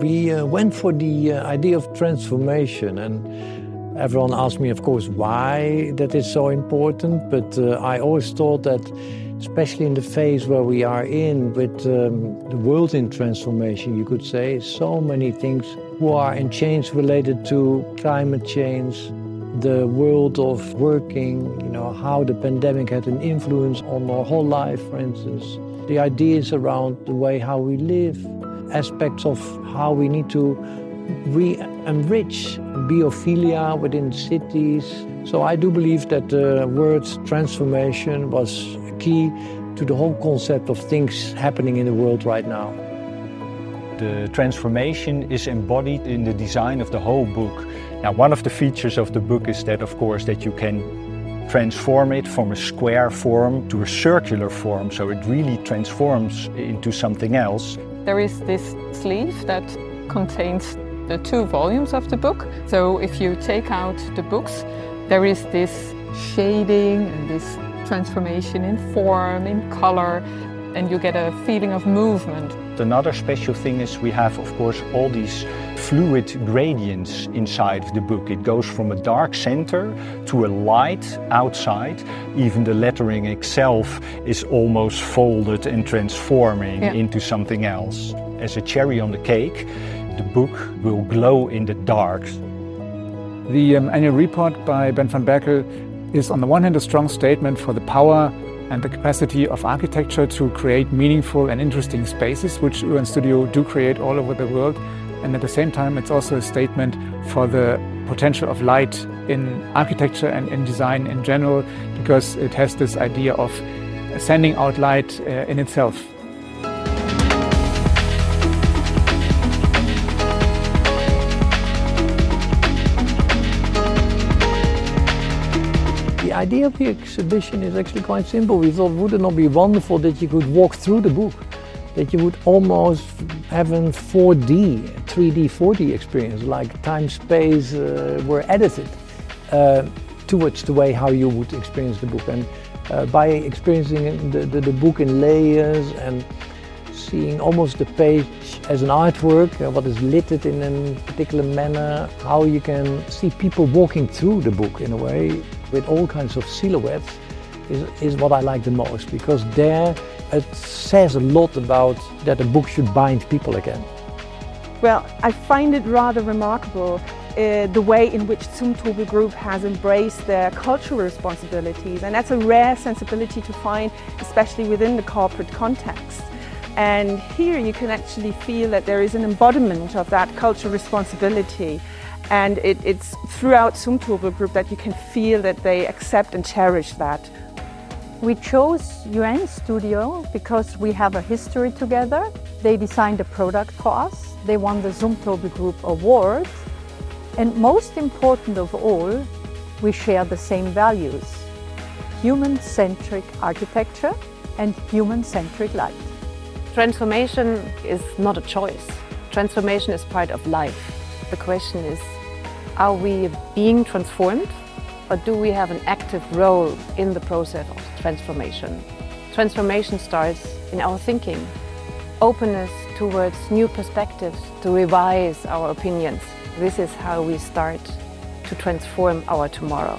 We went for the idea of transformation, and everyone asked me, of course, why that is so important. But I always thought that, especially in the phase where we are in, with the world in transformation, you could say, so many things who are in change related to climate change, the world of working, how the pandemic had an influence on our whole life, for instance. The ideas around the way how we live, aspects of how we need to re-enrich biophilia within cities. So I do believe that the word transformation was key to the whole concept of things happening in the world right now. The transformation is embodied in the design of the whole book. Now, one of the features of the book is that, of course, that you can transform it from a square form to a circular form, so it really transforms into something else. There is this sleeve that contains the 2 volumes of the book. So if you take out the books, there is this shading and this transformation in form, in color, and you get a feeling of movement. Another special thing is we have, of course, all these fluid gradients inside the book. It goes from a dark center to a light outside. Even the lettering itself is almost folded and transforming into something else. As a cherry on the cake, the book will glow in the dark. The annual report by Ben van Berkel is on the one hand a strong statement for the power and the capacity of architecture to create meaningful and interesting spaces, which UNStudio do create all over the world. And at the same time, it's also a statement for the potential of light in architecture and in design in general, because it has this idea of sending out light in itself. The idea of the exhibition is actually quite simple. We thought, would it not be wonderful that you could walk through the book, that you would almost have a 4D, 3D, 4D experience, like time, space were edited towards the way how you would experience the book. And by experiencing the book in layers and seeing almost the page as an artwork, what is lit in a particular manner, how you can see people walking through the book in a way with all kinds of silhouettes is what I like the most, because there it says a lot about that a book should bind people again. Well, I find it rather remarkable the way in which Zumtobel Group has embraced their cultural responsibilities, and that's a rare sensibility to find, especially within the corporate context. And here you can actually feel that there is an embodiment of that cultural responsibility, and it's throughout Zumtobel Group that you can feel that they accept and cherish that. We chose UNStudio because we have a history together. They designed a product for us. They won the Zumtobel Group award. And most important of all, we share the same values: human-centric architecture and human-centric light. Transformation is not a choice. Transformation is part of life. The question is, are we being transformed, or do we have an active role in the process of transformation? Transformation starts in our thinking, openness towards new perspectives, to revise our opinions. This is how we start to transform our tomorrow.